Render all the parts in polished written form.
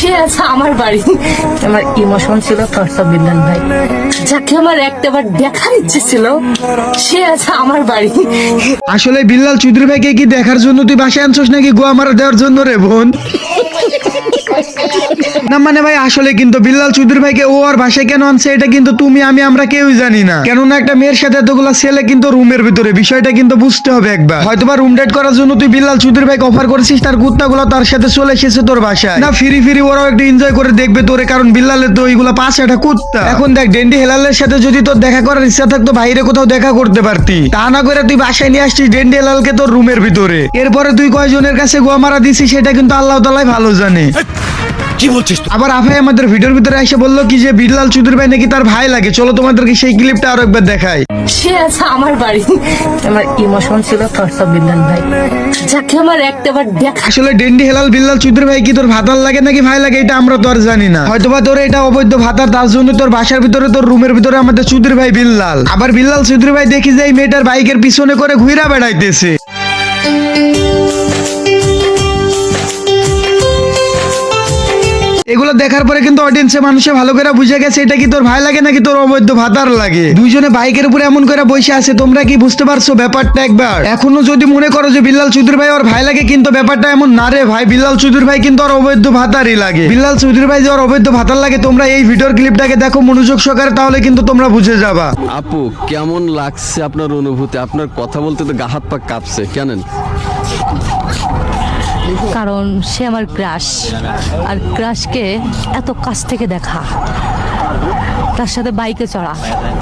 সে আছে আমার বাড়ি। আমার ইমোশন ছিল ফরসা বিল্লাল ভাই, যাকে আমার একটাবার দেখার ইচ্ছে ছিল, সে আছে আমার বাড়ি। আসলে বিল্লাল চৌধুরী ভাইকে কি দেখার জন্য তুই বাসায় আনছস নাকি গোয়া মারা দেওয়ার জন্য রে বোন? না মানে ভাই আসলে কিন্তু বিল্লাল চৌধুরী ভাইকে ও আর বাসায় কেন আনছে এটা কিন্তু তুমি আমি আমরা কেউই জানি না। কেননা একটা মেয়ের সাথে এতগুলা ছেলে কিন্তু রুমের ভিতরে, বিষয়টা কিন্তু বুঝতে হবে একবার। হয়তোবা রুম ডেট করার জন্য তুই বিল্লাল চৌধুরী ভাইকে অফার করেছিস, তার কুত্তাগুলো তার সাথে চলে এসেছে তোর বাসায়। না ফিরি ফিরি ওরাও একটু এনজয় করে দেখবে তোরে, কারণ বিল্লালের তো ওইগুলা পাঁচ একটা কুত্তা। এখন দেখ ডেন্ডি হেলালের সাথে যদি তোর দেখা করার ইচ্ছা থাকতো বাইরে কোথাও দেখা করতে পারতি, তা না করে তুই বাসায় নিয়ে আসছিস ডেন্ডি হেলালকে তোর রুমের ভিতরে। এরপরে তুই কয়জনের কাছে গোয়া মারা দিছিস সেটা কিন্তু আল্লাহ তাআলাই ভালো জানে। কি বলছিস? আবার আফাই আমাদের ভিডিওর ভিতরে এসে বললো কি যে বিল্লাল চৌধুরী ভাই নাকি তার ভাই লাগে। চলো তোমাদেরকে সেই ক্লিপটা আরো একবার দেখাই। সে আছে আমার বাড়ি। আমার ইমোশন ছিল ফরসা বিল্লাল ভাই, যাকে আমার একটাবার দেখা। আসলে ডেন্ডি হেলাল বিল্লাল চৌধুরী ভাই কি তোর ভাতার লাগে নাকি ভাই লাগে এটা আমরা তো আর জানি না। হয়তোবা তোর এটা অবৈধ ভাতা, তার জন্য তোর বাসার ভিতরে তোর রুমের ভিতরে আমাদের চৌধুরী ভাই বিল্লাল। আবার বিল্লাল চৌধুরী ভাই দেখি যে এই মেয়েটার বাইকের পিছনে করে ঘুরা বেড়াইতেছে। এগুলো দেখার পরে কিন্তু অডিয়েন্সে মানুষে ভালো করে বুঝে গেছে এটা কি তোর ভাই লাগে নাকি তোর অবৈধ ভাতার লাগে। দুইজনে বাইকের উপরে এমন করে বসে আছে, তোমরা কি বুঝতে পারছো ব্যাপারটা একবার? এখনো যদি মনে করো যে বিল্লাল চৌধুরী ভাই ওর ভাই লাগে, কিন্তু ব্যাপারটা এমন না রে ভাই। বিল্লাল চৌধুরী ভাই কিন্তু ওর অবৈধ ভাতারই লাগে। বিল্লাল চৌধুরী ভাই যে ওর অবৈধ ভাতার লাগে, তোমরা এই ভিডিওর ক্লিপটাকে দেখো মনোযোগ সহকারে, তাহলে কিন্তু তোমরা বুঝে যাবা। আপু কেমন লাগছে আপনার অনুভূতি? আপনার কথা বলতে তো গা হাত পা কাঁপছে কেন? কারণ সে আমার ক্রাশ, আর ক্রাশকে এত কাছ থেকে দেখা, তার সাথে বাইকে চড়া,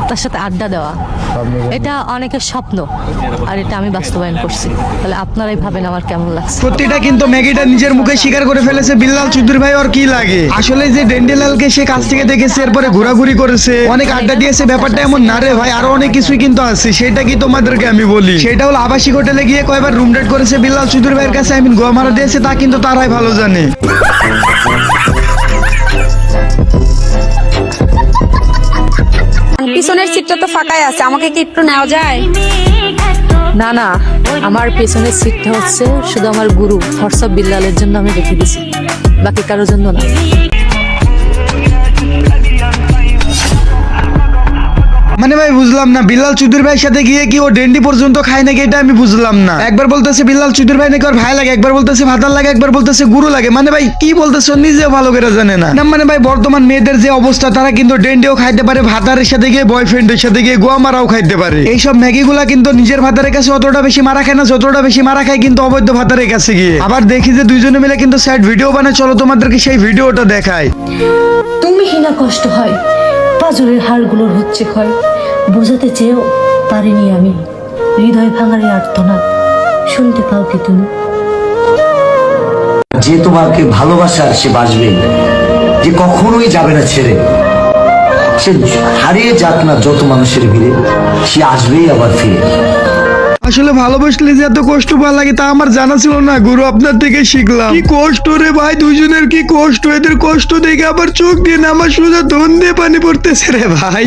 তার সাথে আড্ডা দেওয়া, এটা অনেকের স্বপ্ন, আর এটা আমি বাস্তবায়ন করছি। তাহলে আপনারাই ভাবেন আমার কেমন লাগছে। সত্যিটা কিন্তু ম্যাগিটা নিজের মুখে স্বীকার করে ফেলেছে বিল্লাল চৌধুরী ভাই ওর কি লাগে। আসলে যে ডেন্ডেলালকে সে কাছ থেকে দেখেছে, এরপরে ঘোরাঘুরি করেছে, অনেক আড্ডা দিয়েছে, ব্যাপারটা এমন না রে ভাই। আরো অনেক কিছুই কিন্তু আছে, সেটা কি তোমাদেরকে আমি বলি। সেটা হলো আবাসিক হোটেলে গিয়ে কয়বার রুম ডেট করেছে বিল্লাল চৌধুরী ভাইয়ের কাছে, আই মিন গোয়া মারা দিয়েছে, তা কিন্তু তারাই ভালো জানে। পিছনের সিটটা তো ফাঁকাই আছে, আমাকে কি একটু নেওয়া যায়? না না, আমার পেছনের সিটটা হচ্ছে শুধু আমার গুরু ফরসা বিল্লালের জন্য আমি রেখে দিছি, বাকি কারোর জন্য না। মানে ভাই বুঝলাম না, বিল্লাল চৌধুরী ভাইয়ের সাথে গিয়ে কি ও ডেন্ডি পর্যন্ত খায় নাকি এটা আমি বুঝলাম না। একবার বলতেছে বিল্লাল চৌধুরী ভাই নাকি ওর ভাই লাগে, একবার বলতেছে ভাতার লাগে, একবার বলতেছে গুরু লাগে। মানে ভাই কি বলতেছে নিজেও ভালো করে জানে না। না মানে ভাই বর্তমান মেয়েদের যে অবস্থা, তারা কিন্তু ডেন্ডিও খাইতে পারে, ভাতারের সাথে গিয়ে বয়ফ্রেন্ডের সাথে গিয়ে গোয়া মারাও খাইতে পারে। এইসব ম্যাগি গুলা কিন্তু নিজের ভাতারের কাছে অতটা বেশি মারা খায় না, যতটা বেশি মারা খায় কিন্তু অবৈধ ভাতারের কাছে গিয়ে। আবার দেখি যে দুইজনে মিলে কিন্তু স্যাড ভিডিও বানায়, চলো তোমাদেরকে সেই ভিডিওটা দেখায়। তুমি হিনা কষ্ট হয়, পাজরের হাড়গুলোর হচ্ছে ক্ষয়, বোঝাতে চেয়েও পারিনি আমি হৃদয় ভাঙার এই আর্তনাদ, শুনতে পাও কি তুমি? যে তোমাকে ভালোবাসার সে বাসবে, যে কখনোই যাবে না ছেড়ে, সে হারিয়ে যাক না যত মানুষের ভিড়ে, সে আসবেই আবার ফিরে। আসলে ভালোবাসলে যে এত কষ্ট ভালো লাগে তা আমার জানা ছিল না, গুরু আপনার থেকে শিখলাম। কি কষ্ট রে ভাই, দুইজনের কি কষ্ট। এদের কষ্ট দেখে আবার চোখ দিয়ে না আমার সোজা ধন দিয়ে পানি পড়তেছে রে ভাই।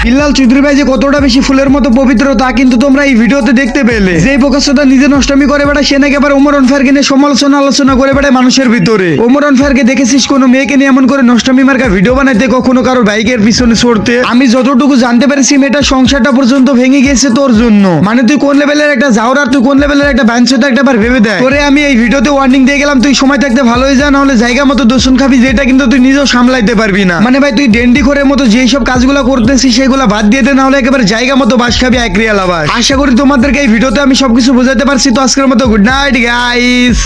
বিল্লাল চৌধুরী ভাই যে কতটা বেশি ফুলের মতো পবিত্র তা কিন্তু তোমরা এই ভিডিওতে দেখতে পেলে। যে প্রকাশ্যটা নিজে নষ্টমী করে বেড়ায়, সে নাকি আবার ওমর অনফায়ারকে নিয়ে সমালোচনা আলোচনা করে বেড়ায় মানুষের ভিতরে। ওমর অনফায়ারকে দেখেছিস কোনো মেয়েকে নিয়ে এমন করে নষ্টমী মার্কা ভিডিও বানাইতে, কখনো কারো বাইকের পিছনে চড়তে? আমি যতটুকু জানতে পেরেছি মেয়েটার সংসারটা পর্যন্ত ভেঙে গেছে তোর জন্য। মানে তুই কোন লেভেলের একটা যাওরার, তুই কোন লেভেলের একটা ব্যাঞ্চটা একটা বার ভেবে দেয়। তোরে আমি এই ভিডিওতে ওয়ার্নিং দিয়ে গেলাম, তুই সময় থাকতে ভালো হয়ে যা, নাহলে জায়গা মতো দূষণ খাবি, যেটা কিন্তু তুই নিজেও সামলাইতে পারবি না। মানে ভাই তুই ডেন্ডি ঘরের মতো যেই সব কাজগুলো করতেছিস সেগুলো বাদ দিয়ে দে, নাহলে একেবারে জায়গা মতো বাস খাবি এক রিয়াল আবার। আশা করি তোমাদেরকে এই ভিডিওতে আমি সবকিছু বোঝাতে পারছি। তো আজকের মতো গুড নাইট গাইস।